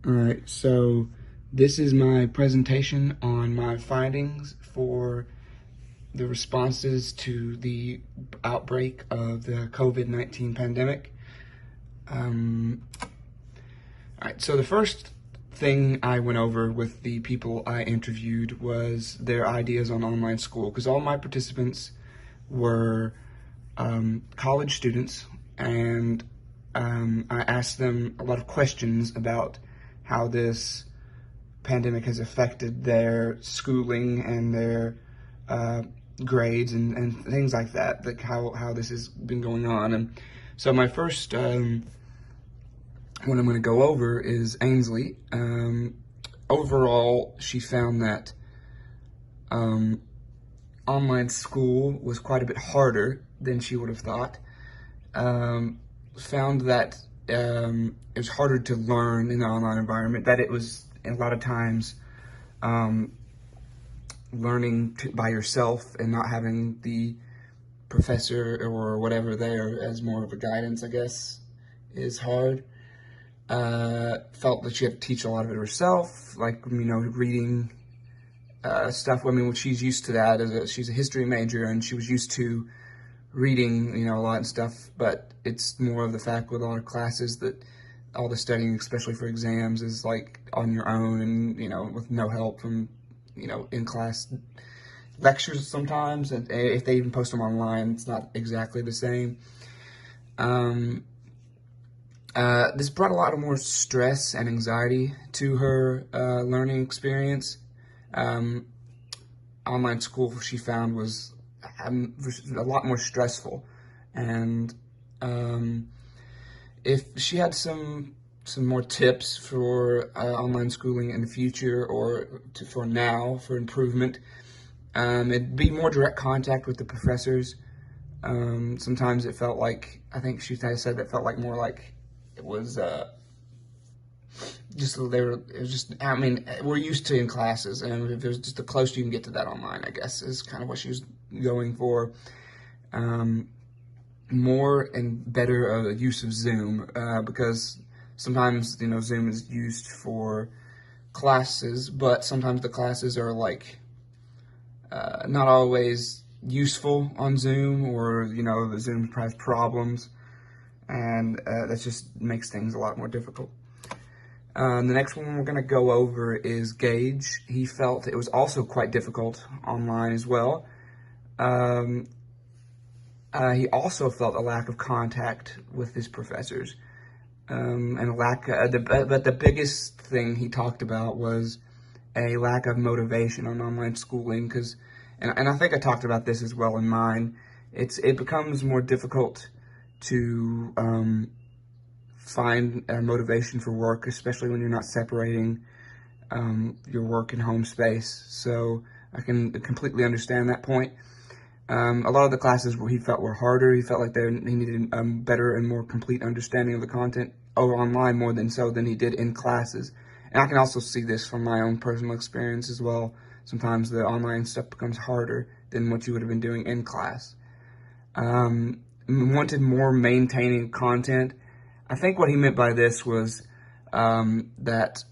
All right, so this is my presentation on my findings for the responses to the outbreak of the COVID-19 pandemic. All right, so the first thing I went over with the people I interviewed was their ideas on online school, because all my participants were college students, and I asked them a lot of questions about how this pandemic has affected their schooling and their grades and things like that, like how this has been going on. And so my first what I'm going to go over is Ainsley. Overall, she found that online school was quite a bit harder than she would have thought. Found that it was harder to learn in the online environment, that it was a lot of times learning by yourself and not having the professor or whatever there as more of a guidance, I guess, is hard. Felt that she had to teach a lot of it herself, like, reading stuff. I mean, she's used to that. She's a history major, and she was used to reading, a lot and stuff, but it's more of the fact with a lot of classes that all the studying, especially for exams, is like on your own and, with no help from, in-class lectures sometimes, and if they even post them online, it's not exactly the same. This brought a lot of more stress and anxiety to her learning experience. Online school, she found, was a lot more stressful, and if she had some more tips for online schooling in the future, or for now, for improvement, it'd be more direct contact with the professors. Sometimes it felt like, I think she said that felt like more like it was we're used to in classes, and if there's just the closer you can get to that online, I guess, is kind of what she was going for. More and better use of Zoom, because sometimes, Zoom is used for classes, but sometimes the classes are like not always useful on Zoom, or, the Zoom has problems, and that just makes things a lot more difficult. The next one we're going to go over is Gage. He felt it was also quite difficult online as well. He also felt a lack of contact with his professors, and a lack. But the biggest thing he talked about was a lack of motivation on online schooling, because, and I think I talked about this as well in mine. It becomes more difficult to find motivation for work, especially when you're not separating your work and home space. So I can completely understand that point. A lot of the classes where he felt were harder, he felt like he needed a better and more complete understanding of the content over online more than he did in classes. And I can also see this from my own personal experience as well. Sometimes the online stuff becomes harder than what you would have been doing in class. Wanted more maintaining content. I think what he meant by this was that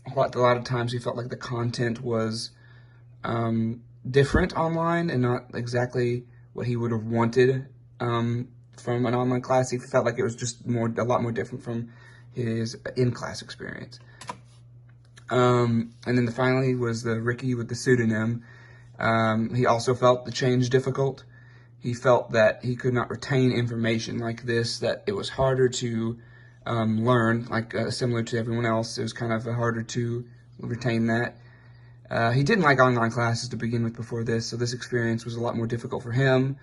a lot of times he felt like the content was different online and not exactly what he would have wanted from an online class. He felt like it was just a lot more different from his in-class experience. And then finally was the Ricky with the pseudonym. He also felt the change difficult. He felt that he could not retain information like this, that it was harder to learn, like similar to everyone else. It was kind of harder to retain that. He didn't like online classes to begin with before this, so this experience was a lot more difficult for him,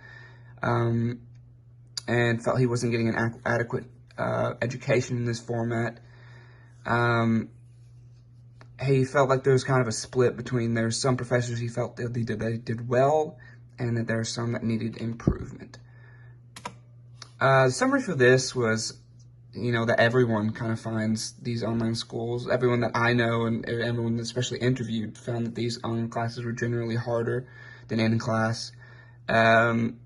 and felt he wasn't getting an adequate education in this format. He felt like there was kind of a split between, there's some professors he felt that they did well, and that there are some that needed improvement. The summary for this was, that everyone kind of finds these online schools, everyone that I know and everyone especially interviewed, found that these online classes were generally harder than in class. And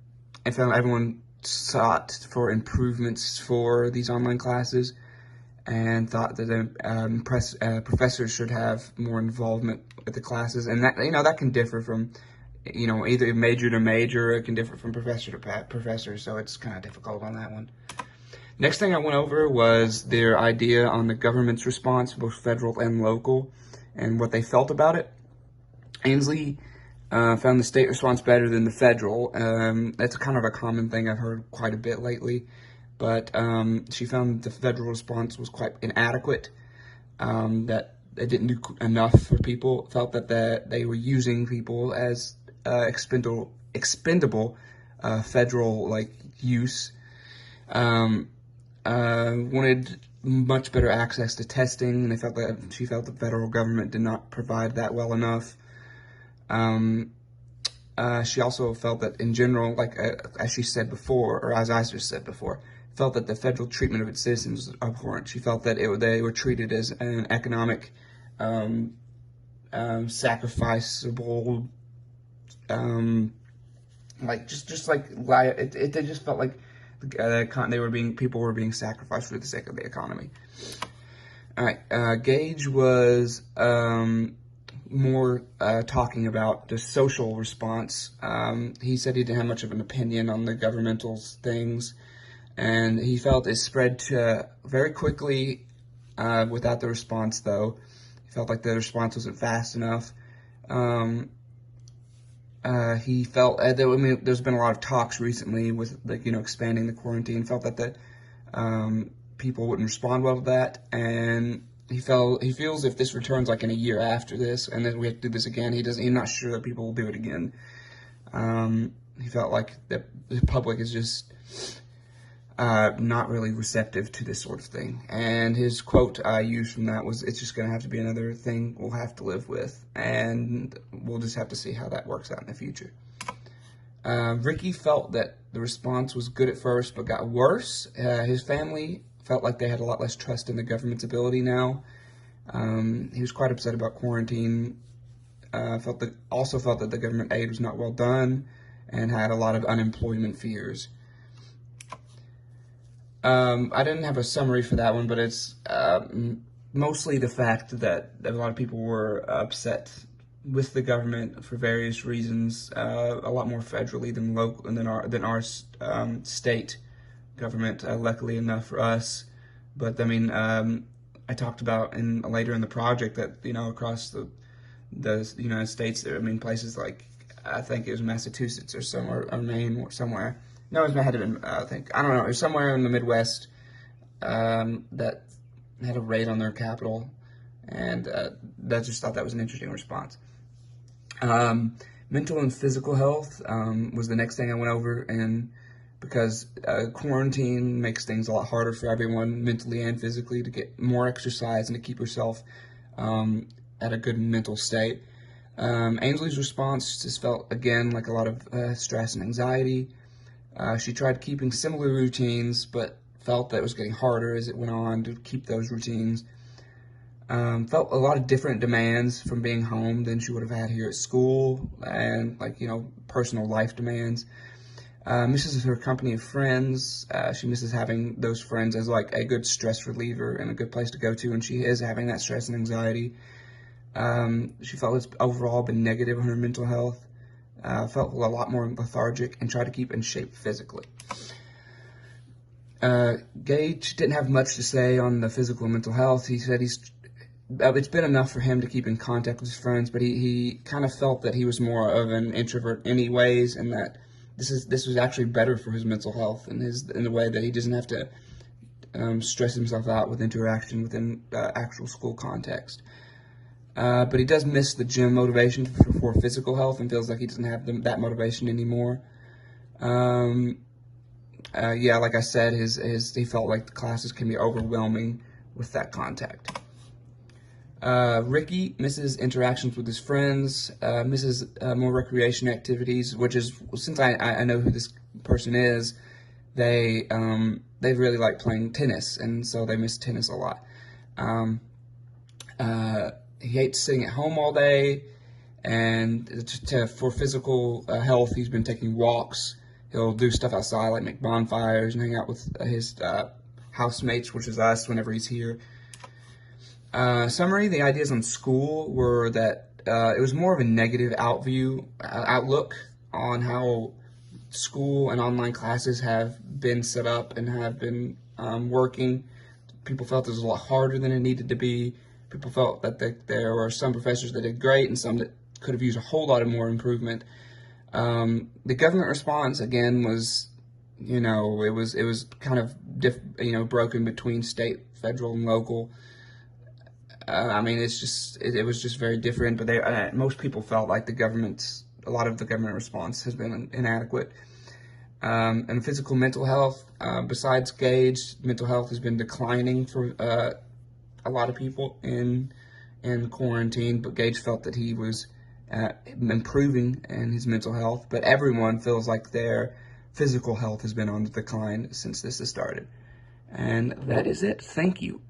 found everyone sought for improvements for these online classes. and thought that professors should have more involvement with the classes, and that that can differ from either major to major. It can differ from professor to professor, so it's kind of difficult on that one. Next thing I went over was their idea on the government's response, both federal and local, and what they felt about it. Ainsley found the state response better than the federal. That's kind of a common thing I've heard quite a bit lately, but she found the federal response was quite inadequate, that it didn't do enough for people, felt that they were using people as expendable federal use. Wanted much better access to testing, and she felt the federal government did not provide that well enough. She also felt that in general, as she said before, or as I just said before, felt that the federal treatment of its citizens was abhorrent. She felt that they were treated as an economic sacrificeable, it just felt like people were being sacrificed for the sake of the economy. All right, Gage was more talking about the social response. He said he didn't have much of an opinion on the governmental things, and he felt it spread very quickly without the response, though. He felt like the response wasn't fast enough. He felt there's been a lot of talks recently with expanding the quarantine. Felt that the people wouldn't respond well to that, and he feels if this returns in a year after this, and then we have to do this again, he's not sure that people will do it again. He felt like the public is just not really receptive to this sort of thing. And his quote I used from that was, "It's just going to have to be another thing we'll have to live with, and we'll just have to see how that works out in the future." Ricky felt that the response was good at first, but got worse. His family felt like they had a lot less trust in the government's ability now. He was quite upset about quarantine. Also felt that the government aid was not well done, and had a lot of unemployment fears. I didn't have a summary for that one, but it's mostly the fact that a lot of people were upset with the government for various reasons, a lot more federally than local than our state government. Luckily enough for us, but I talked about later in the project that across the United States, places like I think it was Massachusetts or somewhere, or Maine or somewhere. No, it had been, I don't know, it was somewhere in the Midwest that had a raid on their capital, and I just thought that was an interesting response. Mental and physical health was the next thing I went over, and because quarantine makes things a lot harder for everyone, mentally and physically, to get more exercise and to keep yourself at a good mental state. Ainsley's response just felt, again, like a lot of stress and anxiety. She tried keeping similar routines, but felt that it was getting harder as it went on to keep those routines. Felt a lot of different demands from being home than she would have had here at school, and personal life demands. Misses her company of friends. She misses having those friends as a good stress reliever and a good place to go to, and she is having that stress and anxiety. She felt it's overall been negative on her mental health. Felt a lot more lethargic and tried to keep in shape physically. Gage didn't have much to say on the physical and mental health. He said it's been enough for him to keep in contact with his friends, but he kind of felt that he was more of an introvert anyways, and that this was actually better for his mental health in the way that he doesn't have to stress himself out with interaction within actual school context. But he does miss the gym motivation for physical health, and feels like he doesn't have that motivation anymore. Like I said, he felt like the classes can be overwhelming with that contact. Ricky misses interactions with his friends, misses more recreation activities, which is, since I know who this person is, they really like playing tennis, and so they miss tennis a lot. He hates sitting at home all day, and for physical health, he's been taking walks. He'll do stuff outside, like make bonfires and hang out with his housemates, which is us, whenever he's here. Summary, the ideas on school were that it was more of a negative outlook on how school and online classes have been set up and have been working. People felt it was a lot harder than it needed to be. People felt that there were some professors that did great and some that could have used a whole lot of more improvement. The government response, again, was, it was kind of broken between state, federal, and local. It was just very different. But most people felt like a lot of the government response has been inadequate. And physical mental health, besides Gage, mental health has been declining for a lot of people in quarantine. But Gage felt that he was improving in his mental health. But everyone feels like their physical health has been on the decline since this has started. And that is it. Thank you.